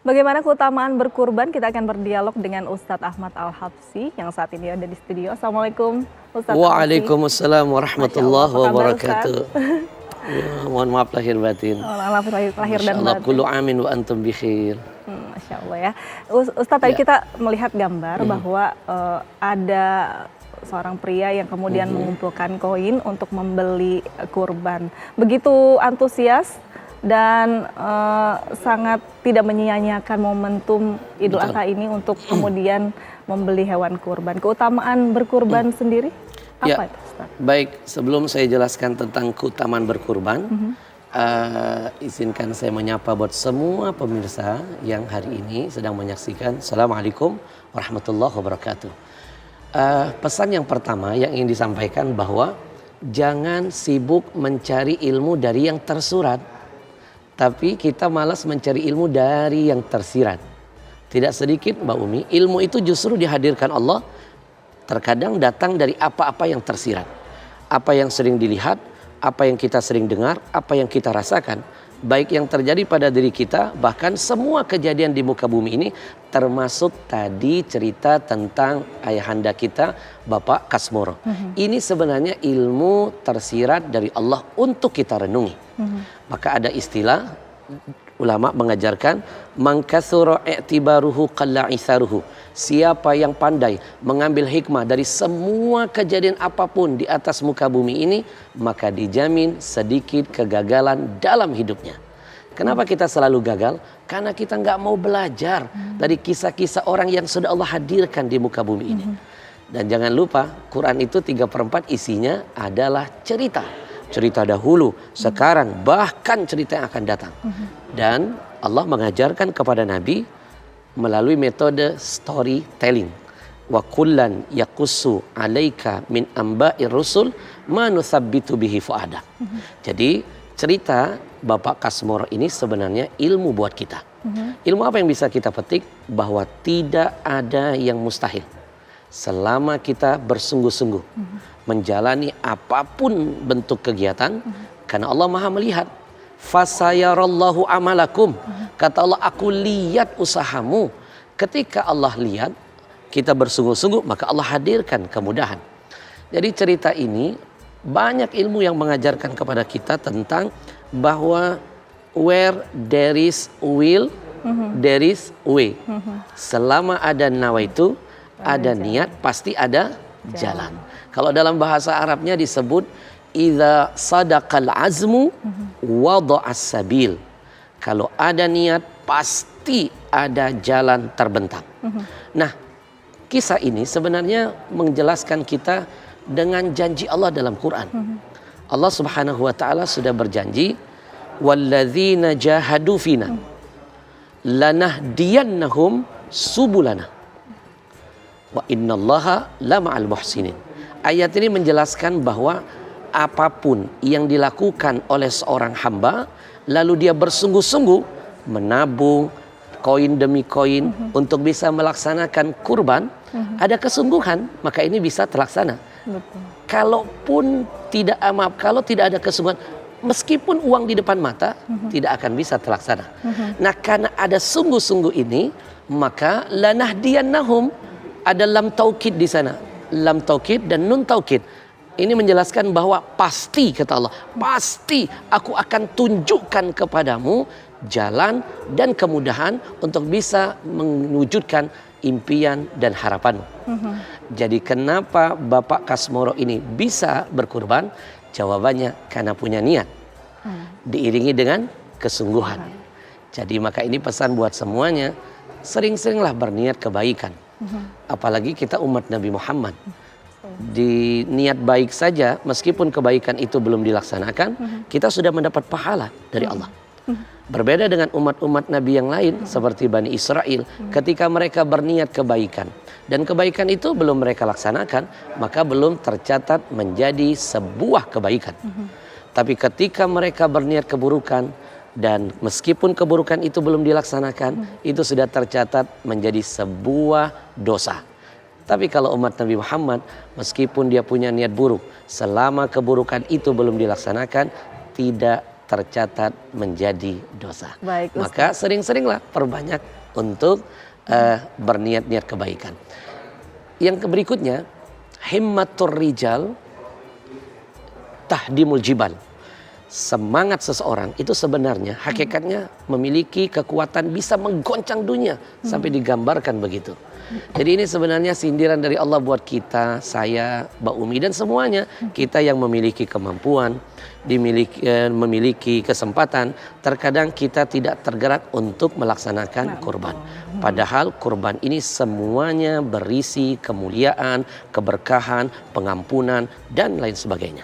Bagaimana keutamaan berkurban? Kita akan berdialog dengan Ustadz Ahmad Al-Habsyi yang saat ini ada di studio. Assalamualaikum Ustadz Al-Habsyi. Waalaikumsalam warahmatullahi Masya Allah, apa kabar, wabarakatuh. Ya, mohon maaf lahir batin. Maaf lahir dan Insyaallah batin. kullu amin wa antum bi khair. Masya Allah ya. Ustadz, tadi kita melihat gambar bahwa ada seorang pria yang kemudian mengumpulkan koin untuk membeli kurban. Begitu antusias dan sangat tidak menyia-nyiakan momentum Idul Adha ini untuk kemudian membeli hewan kurban. Keutamaan berkurban sendiri apa itu, Ustaz? Baik, sebelum saya jelaskan tentang keutamaan berkurban, izinkan saya menyapa buat semua pemirsa yang hari ini sedang menyaksikan. Assalamualaikum warahmatullahi wabarakatuh. Pesan yang pertama yang ingin disampaikan bahwa jangan sibuk mencari ilmu dari yang tersurat. Tapi kita malas mencari ilmu dari yang tersirat. Tidak sedikit Mbak Umi, ilmu itu justru dihadirkan Allah terkadang datang dari apa-apa yang tersirat. Apa yang sering dilihat, apa yang kita sering dengar, apa yang kita rasakan. Baik yang terjadi pada diri kita, bahkan semua kejadian di muka bumi ini termasuk tadi cerita tentang ayahanda kita, Bapak Kasmoro. Ini sebenarnya ilmu tersirat dari Allah untuk kita renungi. Maka ada istilah ulama mengajarkan mangkatsura i'tibaruhu qalla isaruhu. Siapa yang pandai mengambil hikmah dari semua kejadian apapun di atas muka bumi ini, maka dijamin sedikit kegagalan dalam hidupnya. Kenapa kita selalu gagal? Karena kita nggak mau belajar dari kisah-kisah orang yang sudah Allah hadirkan di muka bumi ini. Dan jangan lupa Quran itu 3/4 isinya adalah cerita. Cerita dahulu, sekarang, bahkan cerita yang akan datang. Dan Allah mengajarkan kepada Nabi melalui metode storytelling. Wa kullan yaqussu 'alaika min amba'ir rusul ma nuthabbitu bihi fu'adak. Jadi cerita Bapak Kasmoro ini sebenarnya ilmu buat kita. Ilmu apa yang bisa kita petik? Bahwa tidak ada yang mustahil selama kita bersungguh-sungguh menjalani apapun bentuk kegiatan, karena Allah Maha melihat. Fasayarallahu amalakum. Kata Allah, aku lihat usahamu. Ketika Allah lihat kita bersungguh-sungguh, maka Allah hadirkan kemudahan. Jadi cerita ini banyak ilmu yang mengajarkan kepada kita tentang bahwa where there is will, there is way. Selama ada nawaitu, ada niat, pasti ada jalan. Kalau dalam bahasa Arabnya disebut idza sadaqal azmu wada'as sabil. Kalau ada niat, pasti ada jalan terbentang. Nah, kisah ini sebenarnya menjelaskan kita dengan janji Allah dalam Quran. Allah Subhanahu wa taala sudah berjanji, walladzina jahadu fina lanahdiyannahum subulana wa innallaha lama'al muhsinin. Ayat ini menjelaskan bahwa apapun yang dilakukan oleh seorang hamba, lalu dia bersungguh-sungguh menabung koin demi koin untuk bisa melaksanakan kurban, ada kesungguhan, maka ini bisa terlaksana. Betul. Kalaupun tidak kalau tidak ada kesungguhan, meskipun uang di depan mata, tidak akan bisa terlaksana. Nah, karena ada sungguh-sungguh ini, maka lanahdiyannahum, ada lam taukid di sana, lam taukid dan nun taukid. Ini menjelaskan bahwa pasti, kata Allah, pasti aku akan tunjukkan kepadamu jalan dan kemudahan untuk bisa mewujudkan impian dan harapanmu. Jadi kenapa Bapak Kasmoro ini bisa berkurban? Jawabannya karena punya niat, diiringi dengan kesungguhan. Jadi maka ini pesan buat semuanya, sering-seringlah berniat kebaikan. Apalagi kita umat Nabi Muhammad. Di niat baik saja, meskipun kebaikan itu belum dilaksanakan, kita sudah mendapat pahala dari Allah. Berbeda dengan umat-umat Nabi yang lain seperti Bani Israel, ketika mereka berniat kebaikan dan kebaikan itu belum mereka laksanakan, maka belum tercatat menjadi sebuah kebaikan. Tapi ketika mereka berniat keburukan dan meskipun keburukan itu belum dilaksanakan, itu sudah tercatat menjadi sebuah dosa. Tapi kalau umat Nabi Muhammad, meskipun dia punya niat buruk, selama keburukan itu belum dilaksanakan, tidak tercatat menjadi dosa. Baik, Ustaz. Maka sering-seringlah perbanyak untuk berniat-niat kebaikan. Yang berikutnya, himmatur rijal tahdimul jibal. Semangat seseorang itu sebenarnya hakikatnya memiliki kekuatan bisa menggoncang dunia sampai digambarkan begitu. Jadi ini sebenarnya sindiran dari Allah buat kita, saya, Mbak Umi dan semuanya. Kita yang memiliki kemampuan, memiliki kesempatan, terkadang kita tidak tergerak untuk melaksanakan kurban. Padahal kurban ini semuanya berisi kemuliaan, keberkahan, pengampunan dan lain sebagainya.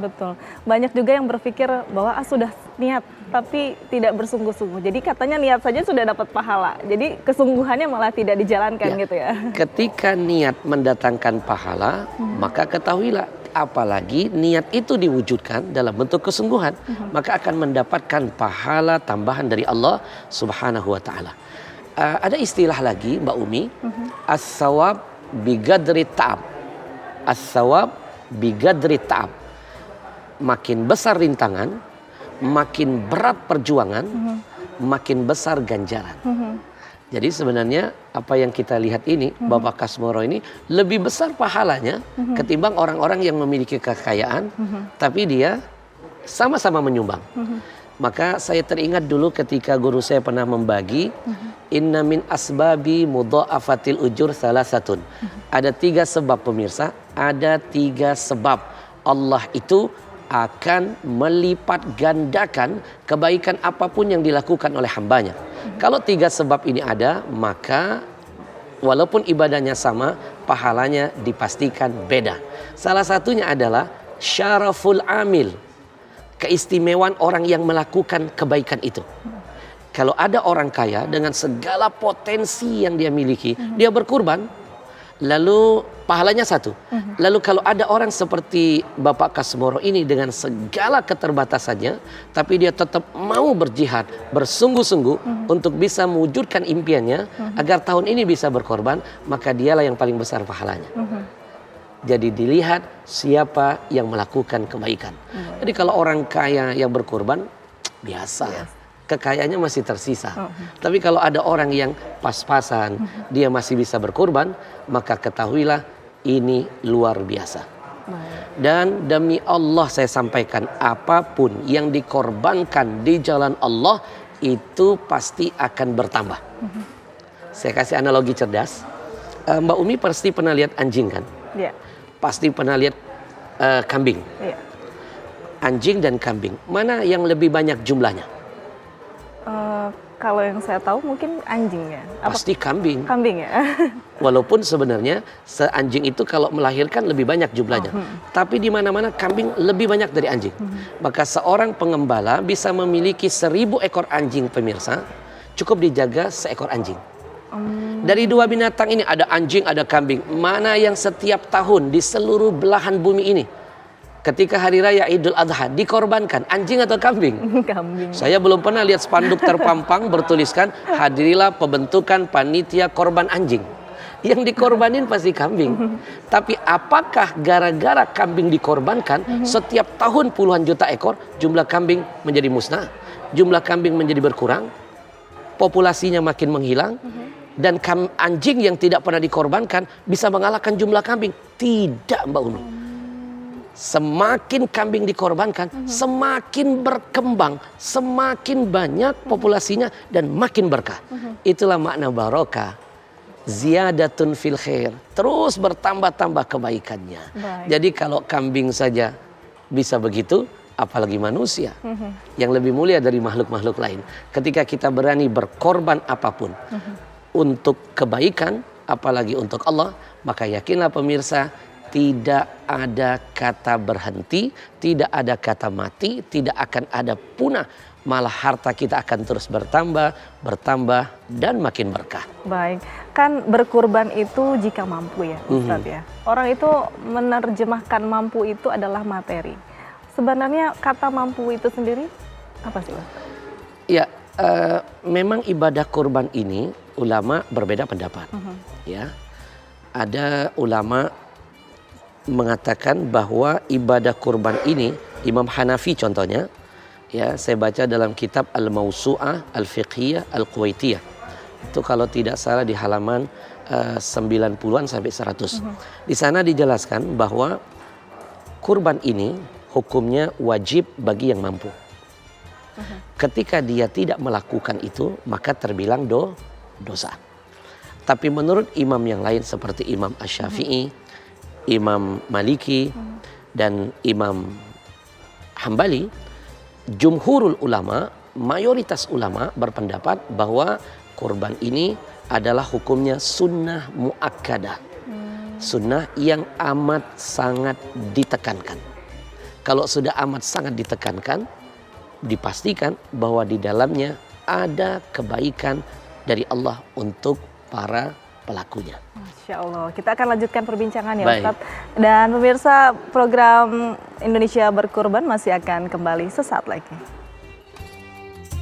Betul. Banyak juga yang berpikir bahwa sudah niat tapi tidak bersungguh-sungguh. Jadi katanya niat saja sudah dapat pahala. Jadi kesungguhannya malah tidak dijalankan gitu ya. Ketika niat mendatangkan pahala, maka ketahuilah apalagi niat itu diwujudkan dalam bentuk kesungguhan, maka akan mendapatkan pahala tambahan dari Allah Subhanahu wa taala. Ada istilah lagi Mbak Umi, as-sawab bigadri ta'ab. As-sawab bigadri ta'ab. Makin besar rintangan, makin berat perjuangan, makin besar ganjaran. Jadi sebenarnya apa yang kita lihat ini, Bapak Kasmoro ini lebih besar pahalanya ketimbang orang-orang yang memiliki kekayaan, tapi dia sama-sama menyumbang. Maka saya teringat dulu ketika guru saya pernah membagi, inna min asbabi mudha'afatil ujur salasatun. Ada 3 sebab pemirsa, ada 3 sebab Allah itu akan melipat gandakan kebaikan apapun yang dilakukan oleh hambanya. Kalau 3 sebab ini ada, maka walaupun ibadahnya sama, pahalanya dipastikan beda. Salah satunya adalah syaraful amil, keistimewaan orang yang melakukan kebaikan itu. Kalau ada orang kaya dengan segala potensi yang dia miliki, dia berkurban, lalu pahalanya 1. Lalu kalau ada orang seperti Bapak Kasmoro ini dengan segala keterbatasannya, tapi dia tetap mau berjihad, bersungguh-sungguh untuk bisa mewujudkan impiannya agar tahun ini bisa berkorban, maka dialah yang paling besar pahalanya. Jadi dilihat siapa yang melakukan kebaikan. Jadi kalau orang kaya yang berkorban, biasa. Kekayaannya masih tersisa. Tapi kalau ada orang yang pas-pasan, dia masih bisa berkorban, maka ketahuilah ini luar biasa. Dan demi Allah saya sampaikan, apapun yang dikorbankan di jalan Allah itu pasti akan bertambah. Saya kasih analogi cerdas. Mbak Umi pasti pernah lihat anjing kan? Iya. Pasti pernah lihat kambing. Iya. Anjing dan kambing, mana yang lebih banyak jumlahnya? Kalau yang saya tahu mungkin anjing ya. Pasti kambing. Kambing ya. Walaupun sebenarnya anjing itu kalau melahirkan lebih banyak jumlahnya. Tapi di mana-mana kambing lebih banyak dari anjing. Maka seorang pengembala bisa memiliki 1000 ekor anjing pemirsa, cukup dijaga seekor anjing. Dari 2 binatang ini ada anjing, ada kambing. Mana yang setiap tahun di seluruh belahan bumi ini, ketika hari raya Idul Adha dikorbankan, anjing atau kambing? Kambing. Saya belum pernah lihat spanduk terpampang bertuliskan hadirilah pembentukan panitia korban anjing. Yang dikorbanin pasti kambing. Tapi apakah gara-gara kambing dikorbankan setiap tahun puluhan juta ekor jumlah kambing menjadi musnah? Jumlah kambing menjadi berkurang? Populasinya makin menghilang? Dan anjing yang tidak pernah dikorbankan bisa mengalahkan jumlah kambing? Tidak, Mbak Umi. Semakin kambing dikorbankan, semakin berkembang, semakin banyak populasinya dan makin berkah. Itulah makna barokah. Ziyadatun fil khair. Terus bertambah-tambah kebaikannya. Baik. Jadi kalau kambing saja bisa begitu, apalagi manusia yang lebih mulia dari makhluk-makhluk lain. Ketika kita berani berkorban apapun untuk kebaikan, apalagi untuk Allah, maka yakinlah pemirsa, tidak ada kata berhenti, tidak ada kata mati, tidak akan ada punah. Malah harta kita akan terus bertambah, bertambah, dan makin berkah. Baik, kan berkurban itu jika mampu ya Ustadz ya. Orang itu menerjemahkan mampu itu adalah materi. Sebenarnya kata mampu itu sendiri apa sih Ustadz? Ya, memang ibadah kurban ini ulama berbeda pendapat. Ya, ada ulama mengatakan bahwa ibadah kurban ini, Imam Hanafi contohnya, Ya, saya baca dalam kitab Al-Mawsu'ah Al-Fiqhiyah Al-Kuwaitiyah. Itu kalau tidak salah di halaman 90-an sampai 100. Di sana dijelaskan bahwa kurban ini hukumnya wajib bagi yang mampu. Ketika dia tidak melakukan itu, maka terbilang dosa. Tapi menurut imam yang lain seperti Imam Asy-Syafi'i, Imam Maliki, dan Imam Hambali, jumhurul ulama, mayoritas ulama berpendapat bahwa kurban ini adalah hukumnya sunnah muakkadah. Sunnah yang amat sangat ditekankan. Kalau sudah amat sangat ditekankan, dipastikan bahwa di dalamnya ada kebaikan dari Allah untuk para pelakunya. Masya Allah, kita akan lanjutkan perbincangan ya Baik. Ustadz. Dan pemirsa, program Indonesia Berkurban masih akan kembali sesaat lagi.